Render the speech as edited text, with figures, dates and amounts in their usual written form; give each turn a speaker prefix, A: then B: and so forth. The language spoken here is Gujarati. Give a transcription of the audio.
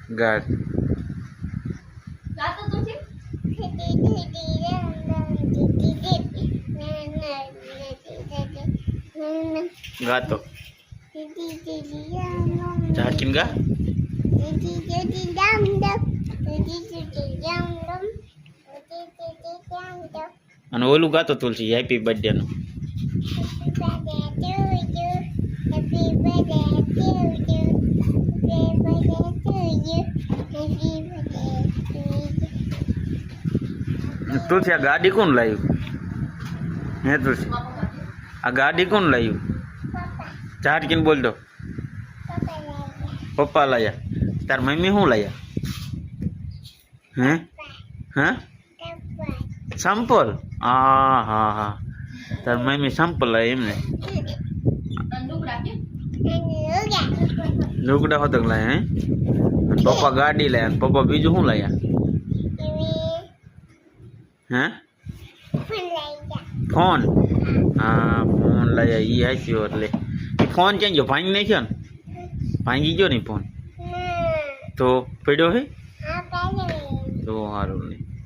A: ગાડ
B: ગાતો તો છે
A: ગાતો ઝાટકીન ગા અને ઓલું ગાતો તુલસી હેપી બર્થડે નું તુલસી આ ગાડી કોણ લાવ્યું હે તુલસી આ ગાડી કોણ લાવ્યું ઝાટકીન બોલ દો પપ્પા લાયા તાર મમ્મી શું લાયા હે હા સંપલ હા હા હા તાર મમ્મી સંપલ લાયા એમને
B: લુગડા કે
A: લુગડા હોતક લાયા હે અને પપ્પા ગાડી લાયા અને પપ્પા બીજું શું લાયા હે ફોન હા ફોન લાયા ઈ હાચ્યો એટલે એ ફોન ક્યાં ગયો ભાંગી નાખ્યો ને ભાંગી ગયો ને ફોન તો પડ્યો હે તો સારું નહીં